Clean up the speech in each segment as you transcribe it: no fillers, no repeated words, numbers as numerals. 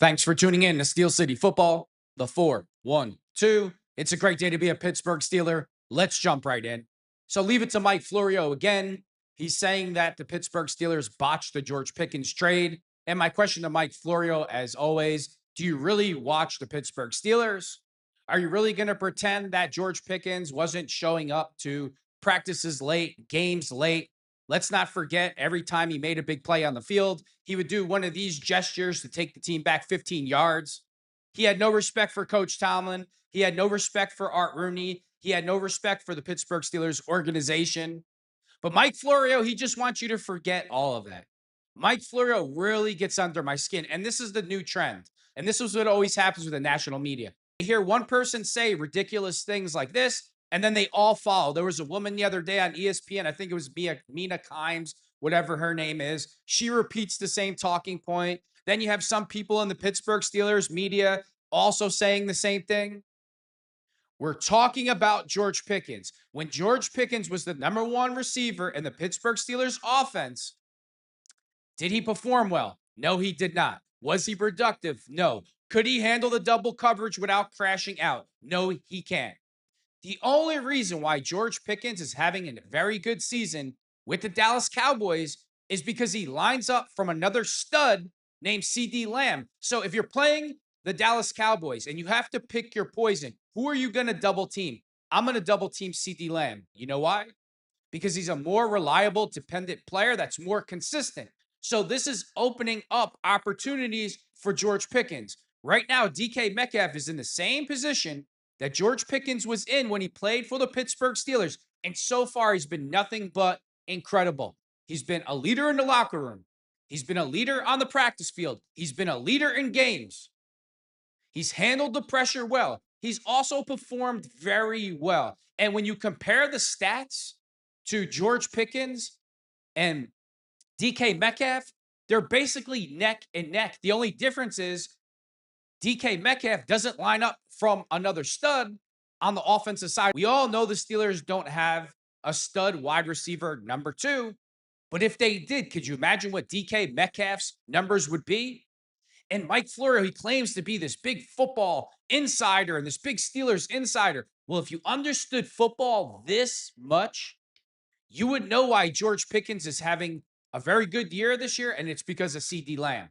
Thanks for tuning in to Steel City Football, the 4-1-2. It's a great day to be a Pittsburgh Steeler. Let's jump right in. So leave it to Mike Florio again. He's saying that the Pittsburgh Steelers botched the George Pickens trade. And my question to Mike Florio, as always, do you really watch the Pittsburgh Steelers? Are you really going to pretend that George Pickens wasn't showing up to practices late, games late? Let's not forget every time he made a big play on the field, he would do one of these gestures to take the team back 15 yards. He had no respect for Coach Tomlin. He had no respect for Art Rooney. He had no respect for the Pittsburgh Steelers organization. But Mike Florio, he just wants you to forget all of that. Mike Florio really gets under my skin. And this is the new trend. And this is what always happens with the national media. You hear one person say ridiculous things like this, and then they all follow. There was a woman the other day on ESPN, I think it was Mina Kimes, whatever her name is. She repeats the same talking point. Then you have some people in the Pittsburgh Steelers media also saying the same thing. We're talking about George Pickens. When George Pickens was the number one receiver in the Pittsburgh Steelers offense, did he perform well? No, he did not. Was he productive? No. Could he handle the double coverage without crashing out? No, he can't. The only reason why George Pickens is having a very good season with the Dallas Cowboys is because he lines up from another stud named CD Lamb. So if you're playing the Dallas Cowboys and you have to pick your poison, who are you going to double team? I'm going to double team CD Lamb. You know why? Because he's a more reliable, dependent player that's more consistent. So this is opening up opportunities for George Pickens. Right now, DK Metcalf is in the same position that George Pickens was in when he played for the Pittsburgh Steelers. And so far, he's been nothing but incredible. He's been a leader in the locker room. He's been a leader on the practice field. He's been a leader in games. He's handled the pressure well. He's also performed very well. And when you compare the stats to George Pickens and DK Metcalf, they're basically neck and neck. The only difference is DK Metcalf doesn't line up from another stud on the offensive side. We all know the Steelers don't have a stud wide receiver number two, but if they did, could you imagine what DK Metcalf's numbers would be? And Mike Florio, he claims to be this big football insider and this big Steelers insider. Well, if you understood football this much, you would know why George Pickens is having a very good year this year, and it's because of CD Lamb.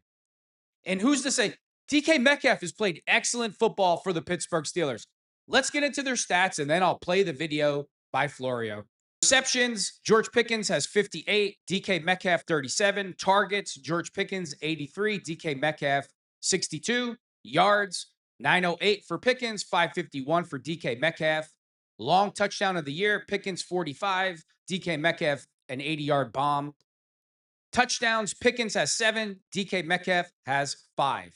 And who's to say? DK Metcalf has played excellent football for the Pittsburgh Steelers. Let's get into their stats, and then I'll play the video by Florio. Receptions, George Pickens has 58, DK Metcalf 37. Targets, George Pickens 83, DK Metcalf 62. Yards, 908 for Pickens, 551 for DK Metcalf. Long touchdown of the year, Pickens 45, DK Metcalf an 80-yard bomb. Touchdowns, Pickens has 7, DK Metcalf has 5.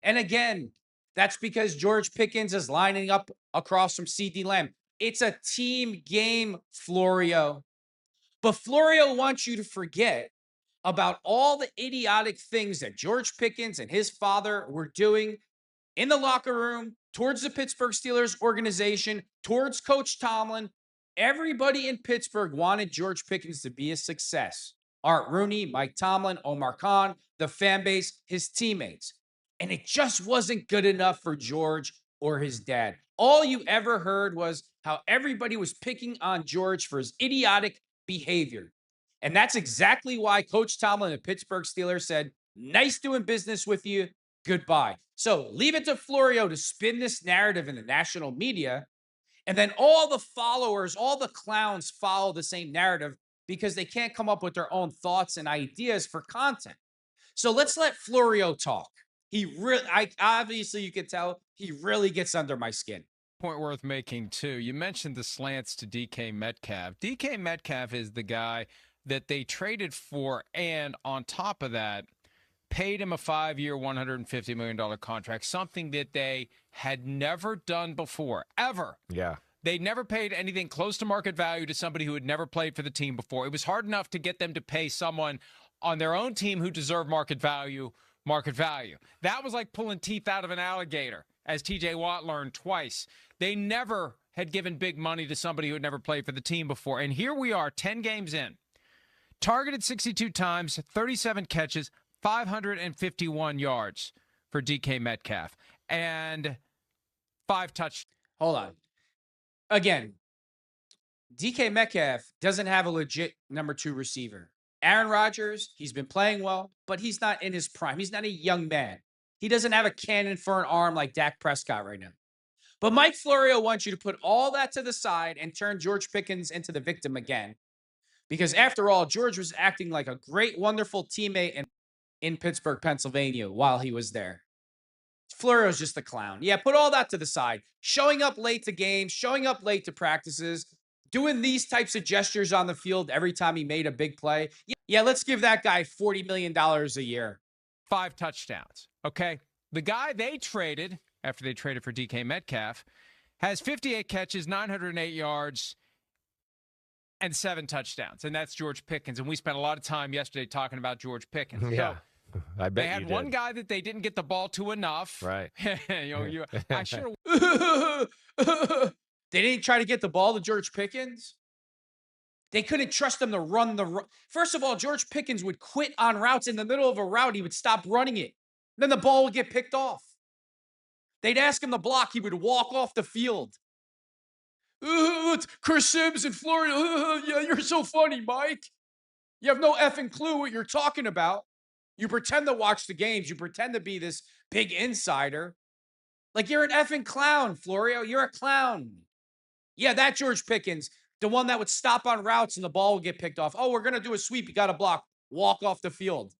And again, that's because George Pickens is lining up across from CD Lamb. It's a team game, Florio. But Florio wants you to forget about all the idiotic things that George Pickens and his father were doing in the locker room, towards the Pittsburgh Steelers organization, towards Coach Tomlin. Everybody in Pittsburgh wanted George Pickens to be a success. Art Rooney, Mike Tomlin, Omar Khan, the fan base, his teammates. And it just wasn't good enough for George or his dad. All you ever heard was how everybody was picking on George for his idiotic behavior. And that's exactly why Coach Tomlin and the Pittsburgh Steelers said, nice doing business with you. Goodbye. So leave it to Florio to spin this narrative in the national media. And then all the followers, all the clowns follow the same narrative because they can't come up with their own thoughts and ideas for content. So let's let Florio talk. Obviously you can tell he really gets under my skin. Point worth making too. You mentioned the slants to DK Metcalf. DK Metcalf is the guy that they traded for, and on top of that, paid him a 5-year, $150 million contract, something that they had never done before, ever. Yeah. They never paid anything close to market value to somebody who had never played for the team before. It was hard enough to get them to pay someone on their own team who deserved market value. That was like pulling teeth out of an alligator, as TJ Watt learned twice. They never had given big money to somebody who had never played for the team before. And here we are, 10 games in. Targeted 62 times, 37 catches, 551 yards. for DK Metcalf and 5 touchdowns. Hold on. Again, DK Metcalf doesn't have a legit number 2 receiver. Aaron Rodgers, he's been playing well, but he's not in his prime. He's not a young man. He doesn't have a cannon for an arm like Dak Prescott right now. But Mike Florio wants you to put all that to the side and turn George Pickens into the victim again. Because after all, George was acting like a great, wonderful teammate in Pittsburgh, Pennsylvania while he was there. Florio's just a clown. Yeah, put all that to the side. Showing up late to games, showing up late to practices, doing these types of gestures on the field every time he made a big play. Yeah, let's give that guy $40 million a year. 5 touchdowns. Okay. The guy they traded after they traded for DK Metcalf has 58 catches, 908 yards, and 7 touchdowns. And that's George Pickens. And we spent a lot of time yesterday talking about George Pickens. Yeah. So I bet they had one guy that they didn't get the ball to enough. Right. I should have. They didn't try to get the ball to George Pickens. They couldn't trust him to run the. First of all, George Pickens would quit on routes in the middle of a route. He would stop running it. Then the ball would get picked off. They'd ask him to block. He would walk off the field. Chris Sims and Florio. Yeah, you're so funny, Mike. You have no effing clue what you're talking about. You pretend to watch the games. You pretend to be this big insider. Like you're an effing clown, Florio. You're a clown. Yeah, that George Pickens, the one that would stop on routes and the ball would get picked off. Oh, we're going to do a sweep. You got to block. Walk off the field.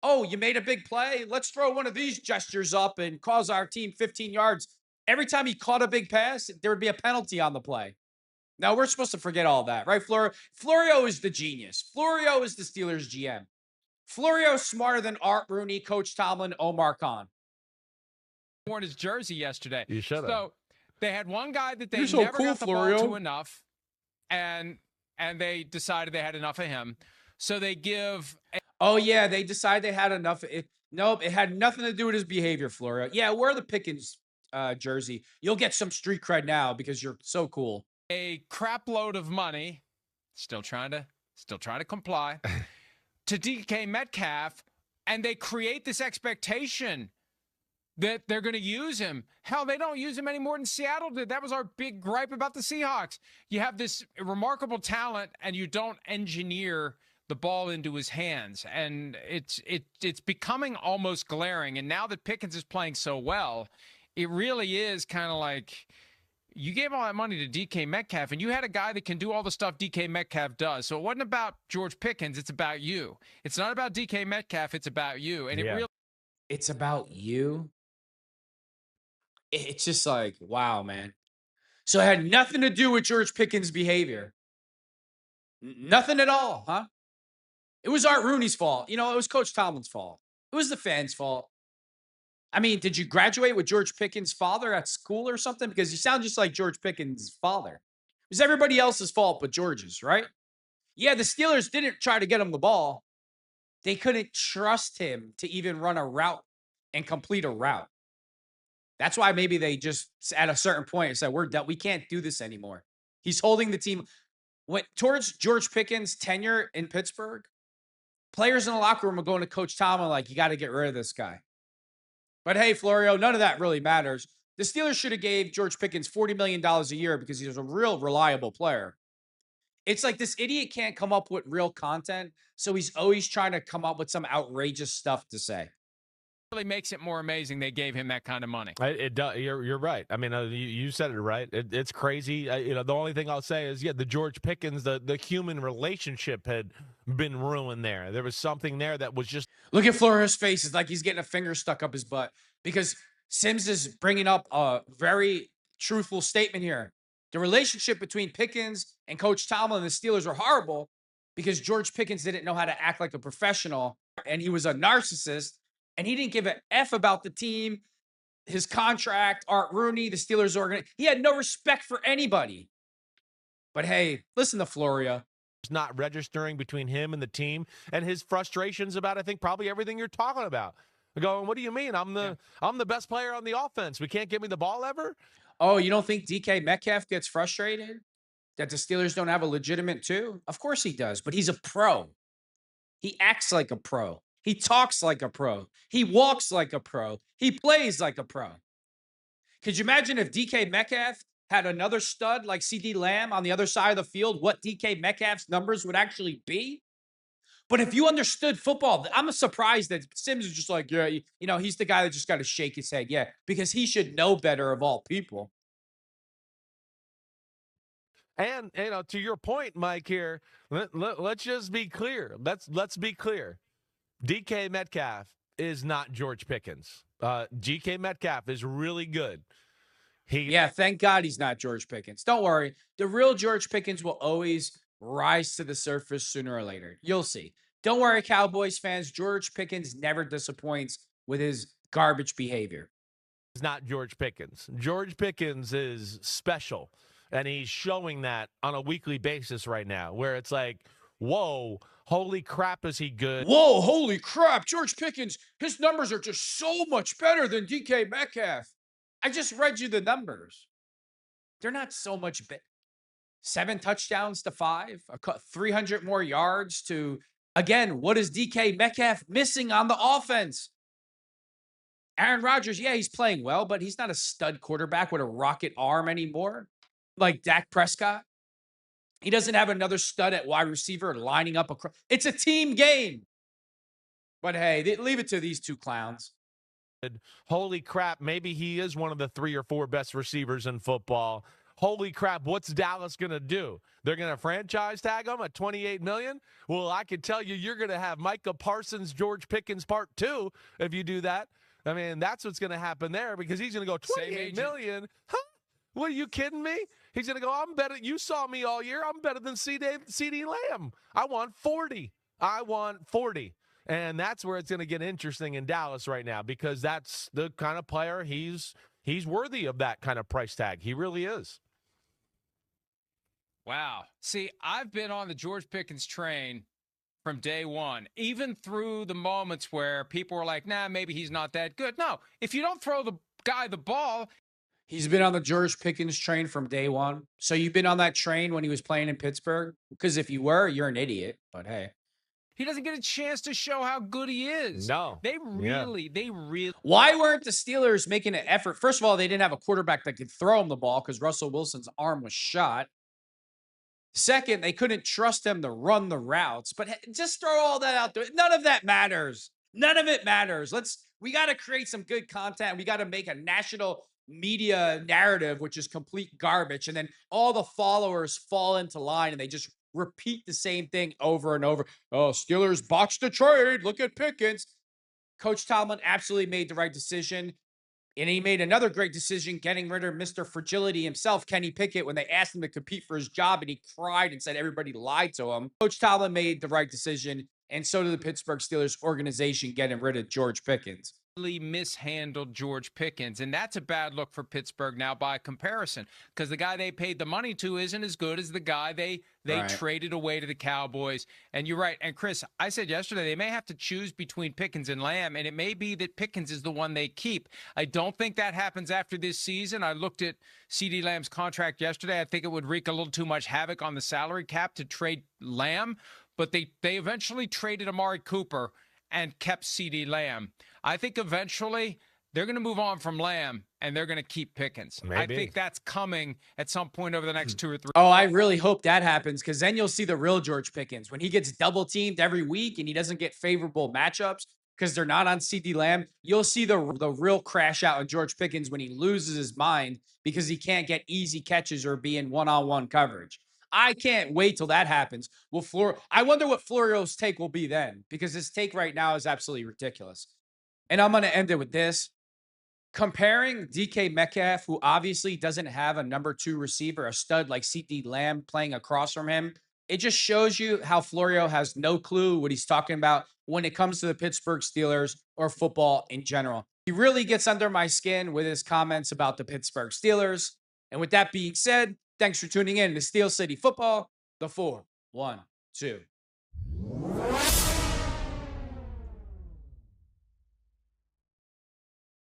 Oh, you made a big play? Let's throw one of these gestures up and cause our team 15 yards. Every time he caught a big pass, there would be a penalty on the play. Now, we're supposed to forget all that, right, Florio? Florio is the genius. Florio is the Steelers GM. Florio's smarter than Art Rooney, Coach Tomlin, Omar Khan. Worn his jersey yesterday. You should have. So they had one guy that they You're so never cool, got the Florio. ball to enough, and they decided they had enough of him. So they give. Oh, yeah, they decided they had enough. Nope, it had nothing to do with his behavior, Florio. Yeah, wear the Pickens jersey. You'll get some street cred now because you're so cool. A crap load of money, still trying to comply, to DK Metcalf, and they create this expectation that they're going to use him. Hell, they don't use him any more than Seattle did. That was our big gripe about the Seahawks. You have this remarkable talent, and you don't engineer the ball into his hands, and it's becoming almost glaring. And now that Pickens is playing so well, it really is kind of like you gave all that money to DK Metcalf, and you had a guy that can do all the stuff DK Metcalf does. So it wasn't about George Pickens. It's about you. It's not about DK Metcalf. It's about you. And It's about you. It's just like, wow, man. So it had nothing to do with George Pickens' behavior. Nothing at all, huh? It was Art Rooney's fault. It was Coach Tomlin's fault. It was the fans' fault. I mean, did you graduate with George Pickens' father at school or something? Because you sound just like George Pickens' father. It was everybody else's fault but George's, right? Yeah, the Steelers didn't try to get him the ball. They couldn't trust him to even run a route and complete a route. That's why maybe they just, at a certain point, said, we're done. We can't do this anymore. He's holding the team. Towards George Pickens' tenure in Pittsburgh, players in the locker room are going to Coach Tomlin like, you got to get rid of this guy. But hey, Florio, none of that really matters. The Steelers should have gave George Pickens $40 million a year because he was a real reliable player. It's like this idiot can't come up with real content, so he's always trying to come up with some outrageous stuff to say. really makes it more amazing they gave him that kind of money. It does. You're right. I mean, you said it right. It's crazy. The only thing I'll say is, the George Pickens, the human relationship had been ruined there. There was something there that was just. Look at Florio's face. It's like he's getting a finger stuck up his butt because Sims is bringing up a very truthful statement here. The relationship between Pickens and Coach Tomlin and the Steelers were horrible because George Pickens didn't know how to act like a professional, and he was a narcissist. And he didn't give an F about the team, his contract, Art Rooney, the Steelers organization. He had no respect for anybody. But hey, listen to Florio. It's not registering between him and the team, and his frustrations about, I think, probably everything you're talking about. Going, what do you mean? I'm the best player on the offense. We can't give me the ball ever? Oh, you don't think DK Metcalf gets frustrated that the Steelers don't have a legitimate two? Of course he does, but he's a pro. He acts like a pro. He talks like a pro. He walks like a pro. He plays like a pro. Could you imagine if DK Metcalf had another stud like CD Lamb on the other side of the field, what DK Metcalf's numbers would actually be? But if you understood football, I'm surprised that Sims is just like, yeah, he's the guy that just got to shake his head. Yeah, because he should know better of all people. And to your point, Mike, here, let's just be clear. Let's be clear. DK Metcalf is not George Pickens. DK Metcalf is really good. Yeah, thank God he's not George Pickens. Don't worry. The real George Pickens will always rise to the surface sooner or later. You'll see. Don't worry, Cowboys fans. George Pickens never disappoints with his garbage behavior. It's not George Pickens. George Pickens is special, and he's showing that on a weekly basis right now, where it's like, whoa, holy crap, is he good? Whoa, holy crap. George Pickens, his numbers are just so much better than DK Metcalf. I just read you the numbers. They're not so much better. 7 touchdowns to 5, 300 more yards to, again, what is DK Metcalf missing on the offense? Aaron Rodgers, yeah, he's playing well, but he's not a stud quarterback with a rocket arm anymore, like Dak Prescott. He doesn't have another stud at wide receiver lining up across. It's a team game. But hey, leave it to these two clowns. Holy crap, maybe he is one of the 3 or 4 best receivers in football. Holy crap, what's Dallas going to do? They're going to franchise tag him at $28 million? Well, I can tell you, you're going to have Micah Parsons, George Pickens part 2 if you do that. I mean, that's what's going to happen there, because he's going to go $28 million. Huh? What, are you kidding me? He's going to go, I'm better. You saw me all year. I'm better than CD Lamb. I want 40. I want 40. And that's where it's going to get interesting in Dallas right now, because that's the kind of player he's worthy of that kind of price tag. He really is. Wow. See, I've been on the George Pickens train from day one, even through the moments where people were like, nah, maybe he's not that good. No, if you don't throw the guy the ball. He's been on the George Pickens train from day one. So you've been on that train when he was playing in Pittsburgh? Because if you were, you're an idiot. But hey. He doesn't get a chance to show how good he is. No. They really. Why weren't the Steelers making an effort? First of all, they didn't have a quarterback that could throw him the ball because Russell Wilson's arm was shot. Second, they couldn't trust him to run the routes. But just throw all that out there. None of that matters. None of it matters. We got to create some good content. We got to make a national media narrative, which is complete garbage. And then all the followers fall into line and they just repeat the same thing over and over. Oh, Steelers botched the trade. Look at Pickens. Coach Tomlin absolutely made the right decision. And he made another great decision getting rid of Mr. Fragility himself, Kenny Pickett, when they asked him to compete for his job and he cried and said everybody lied to him. Coach Tomlin made the right decision, and so did the Pittsburgh Steelers organization getting rid of George Pickens. Mishandled George Pickens, and that's a bad look for Pittsburgh now by comparison, because the guy they paid the money to isn't as good as the guy they right. traded away to the Cowboys. And you're right. And Chris, I said yesterday they may have to choose between Pickens and Lamb, and it may be that Pickens is the one they keep. I don't think that happens after this season. I looked at CD Lamb's contract yesterday. I think it would wreak a little too much havoc on the salary cap to trade Lamb, but they eventually traded Amari Cooper and kept CD Lamb. I think eventually they're going to move on from Lamb and they're going to keep Pickens. Maybe. I think that's coming at some point over the next 2 or 3. Oh, I really hope that happens, because then you'll see the real George Pickens. When he gets double teamed every week and he doesn't get favorable matchups because they're not on CD Lamb, you'll see the real crash out in George Pickens when he loses his mind because he can't get easy catches or be in one-on-one coverage. I can't wait till that happens. I wonder what Florio's take will be then, because his take right now is absolutely ridiculous. And I'm going to end it with this. Comparing DK Metcalf, who obviously doesn't have a number 2 receiver, a stud like CD Lamb playing across from him, it just shows you how Florio has no clue what he's talking about when it comes to the Pittsburgh Steelers or football in general. He really gets under my skin with his comments about the Pittsburgh Steelers. And with that being said, thanks for tuning in to Steel City Football, the 4-1-2.